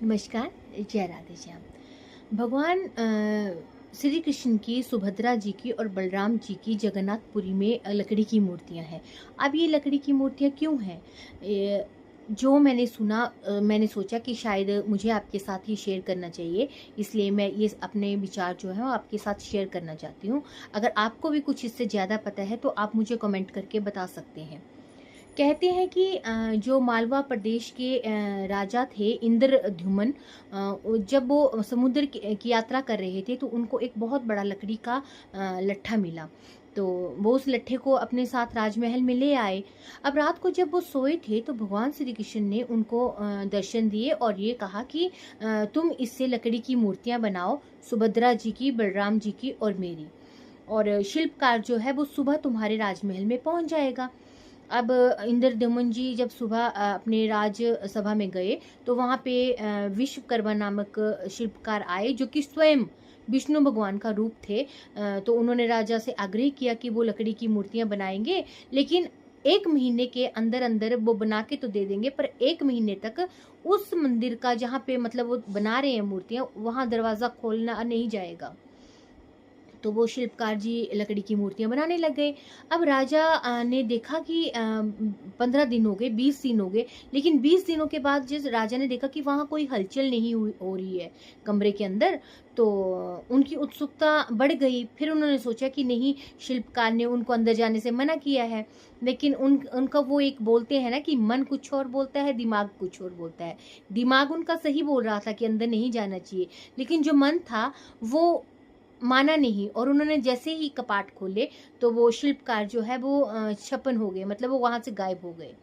नमस्कार। जय राधे श्याम। भगवान श्री कृष्ण की, सुभद्रा जी की और बलराम जी की जगन्नाथपुरी में लकड़ी की मूर्तियां हैं। अब ये लकड़ी की मूर्तियां क्यों हैं? जो मैंने सुना, मैंने सोचा कि शायद मुझे आपके साथ ही शेयर करना चाहिए, इसलिए मैं ये अपने विचार जो है वो आपके साथ शेयर करना चाहती हूँ। अगर आपको भी कुछ इससे ज़्यादा पता है तो आप मुझे कमेंट करके बता सकते हैं। कहते हैं कि जो मालवा प्रदेश के राजा थे इंद्रद्युम्न, जब वो समुद्र की यात्रा कर रहे थे तो उनको एक बहुत बड़ा लकड़ी का लट्ठा मिला। तो वो उस लट्ठे को अपने साथ राजमहल में ले आए। अब रात को जब वो सोए थे तो भगवान श्री कृष्ण ने उनको दर्शन दिए और ये कहा कि तुम इससे लकड़ी की मूर्तियां बनाओ, सुभद्रा जी की, बलराम जी की और मेरी। और शिल्पकार जो है वो सुबह तुम्हारे राजमहल में पहुंच जाएगा। अब इंद्रदमन जी जब सुबह अपने राजसभा में गए तो वहाँ पे विश्वकर्मा नामक शिल्पकार आए जो कि स्वयं विष्णु भगवान का रूप थे। तो उन्होंने राजा से आग्रह किया कि वो लकड़ी की मूर्तियां बनाएंगे, लेकिन 1 महीने के अंदर अंदर वो बना के तो दे देंगे, पर 1 महीने तक उस मंदिर का जहाँ पे मतलब वो बना रहे हैं मूर्तियां, वहां दरवाजा खोलना नहीं जाएगा। तो वो शिल्पकार जी लकड़ी की मूर्तियां बनाने लग गए। अब राजा ने देखा कि 15 दिन हो गए, 20 दिन हो गए, लेकिन 20 दिनों के बाद जिस राजा ने देखा कि वहाँ कोई हलचल नहीं हो रही है कमरे के अंदर, तो उनकी उत्सुकता बढ़ गई। फिर उन्होंने सोचा कि नहीं, शिल्पकार ने उनको अंदर जाने से मना किया है, लेकिन उनका वो एक बोलते हैं ना कि मन कुछ और बोलता है, दिमाग कुछ और बोलता है। दिमाग उनका सही बोल रहा था कि अंदर नहीं जाना चाहिए, लेकिन जो मन था वो माना नहीं। और उन्होंने जैसे ही कपाट खोले तो वो शिल्पकार जो है वो छपन हो गए, मतलब वो वहां से गायब हो गए।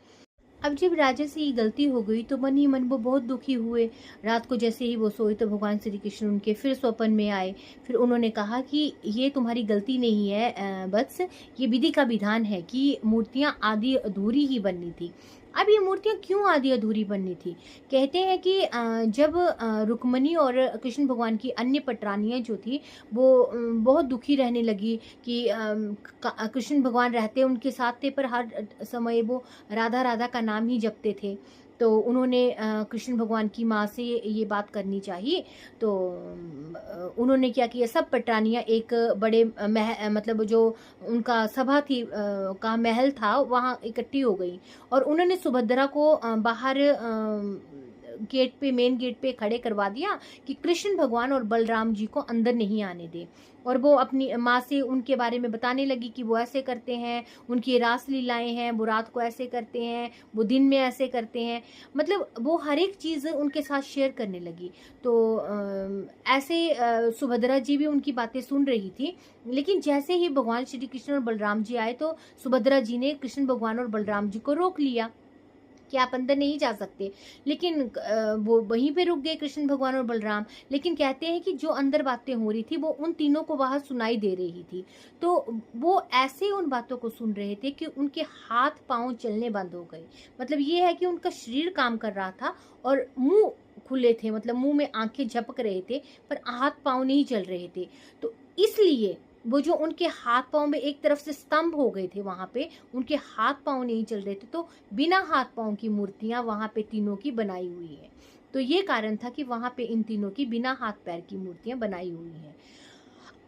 अब जब राजा से ये गलती हो गई तो मन ही मन वो बहुत दुखी हुए। रात को जैसे ही वो सोए तो भगवान श्री कृष्ण उनके फिर स्वप्न में आए। फिर उन्होंने कहा कि ये तुम्हारी गलती नहीं है वत्स, ये विधि का विधान है कि मूर्तियां आधी अधूरी ही बननी थी। अब ये मूर्तियां क्यों आधी अधूरी बननी थी? कहते हैं कि जब रुक्मणी और कृष्ण भगवान की अन्य पटरानियां जो थी वो बहुत दुखी रहने लगी कि कृष्ण भगवान रहते उनके साथ थे, पर हर समय वो राधा राधा का नाम ही जपते थे। तो उन्होंने कृष्ण भगवान की माँ से ये बात करनी चाहिए। तो उन्होंने क्या किया, सब पटरानियां एक बड़े मतलब जो उनका सभा थी का महल था वहाँ इकट्ठी हो गई। और उन्होंने सुभद्रा को बाहर गेट पे, मेन गेट पे खड़े करवा दिया कि कृष्ण भगवान और बलराम जी को अंदर नहीं आने दे। और वो अपनी माँ से उनके बारे में बताने लगी कि वो ऐसे करते हैं, उनकी रास लीलाएं हैं, वो रात को ऐसे करते हैं, वो दिन में ऐसे करते हैं। मतलब वो हर एक चीज़ उनके साथ शेयर करने लगी। तो ऐसे सुभद्रा जी भी उनकी बातें सुन रही थी। लेकिन जैसे ही भगवान श्री कृष्ण और बलराम जी आए तो सुभद्रा जी ने कृष्ण भगवान और बलराम जी को रोक लिया कि आप अंदर नहीं जा सकते। लेकिन वो वहीं पे रुक गए कृष्ण भगवान और बलराम। लेकिन कहते हैं कि जो अंदर बातें हो रही थी वो उन तीनों को बाहर सुनाई दे रही थी। तो वो ऐसे उन बातों को सुन रहे थे कि उनके हाथ पांव चलने बंद हो गए। मतलब ये है कि उनका शरीर काम कर रहा था और मुंह खुले थे, मतलब मुंह में आंखें झपक रहे थे, पर हाथ पांव नहीं चल रहे थे। तो इसलिए वो जो उनके हाथ पांव में एक तरफ से स्तंभ हो गए थे, वहां पे उनके हाथ पांव नहीं चल रहे थे। तो बिना हाथ पांव की मूर्तियां वहां पे तीनों की बनाई हुई है। तो ये कारण था कि वहां पे इन तीनों की बिना हाथ पैर की मूर्तियां बनाई हुई हैं।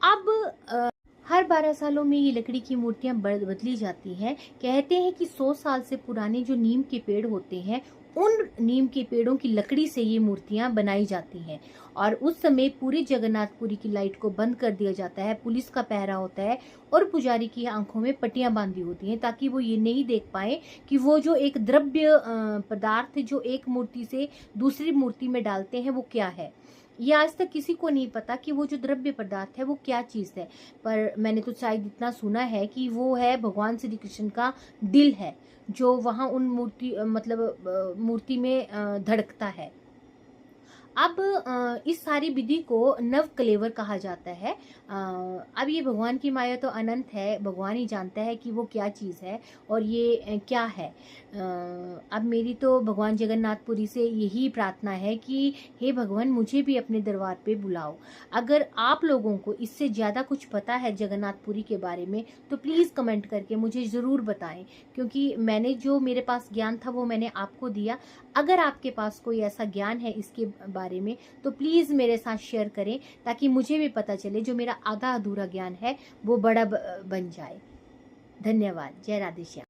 अब हर 12 सालों में ये लकड़ी की मूर्तियां बदली जाती हैं। कहते हैं कि 100 साल से पुराने जो नीम के पेड़ होते हैं, उन नीम के पेड़ों की लकड़ी से ये मूर्तियां बनाई जाती हैं। और उस समय पूरे जगन्नाथपुरी की लाइट को बंद कर दिया जाता है, पुलिस का पहरा होता है और पुजारी की आंखों में पट्टियां बांधी होती हैं ताकि वो ये नहीं देख पाए कि वो जो एक द्रव्य पदार्थ जो एक मूर्ति से दूसरी मूर्ति में डालते हैं वो क्या है। ये आज तक किसी को नहीं पता कि वो जो द्रव्य पदार्थ है वो क्या चीज है। पर मैंने तो शायद इतना सुना है कि वो है भगवान श्री कृष्ण का दिल है, जो वहां उन मूर्ति मतलब मूर्ति में धड़कता है। अब इस सारी विधि को नव कलेवर कहा जाता है। अब ये भगवान की माया तो अनंत है, भगवान ही जानता है कि वो क्या चीज़ है और ये क्या है। अब मेरी तो भगवान जगन्नाथपुरी से यही प्रार्थना है कि हे भगवान, मुझे भी अपने दरबार पे बुलाओ। अगर आप लोगों को इससे ज़्यादा कुछ पता है जगन्नाथपुरी के बारे में तो प्लीज़ कमेंट करके मुझे ज़रूर बताएं, क्योंकि मैंने जो मेरे पास ज्ञान था वो मैंने आपको दिया। अगर आपके पास कोई ऐसा ज्ञान है इसके बारे में तो प्लीज़ मेरे साथ शेयर करें, ताकि मुझे भी पता चले, जो मेरा आधा अधूरा ज्ञान है वो बड़ा बन जाए। धन्यवाद। जय राधे श्याम।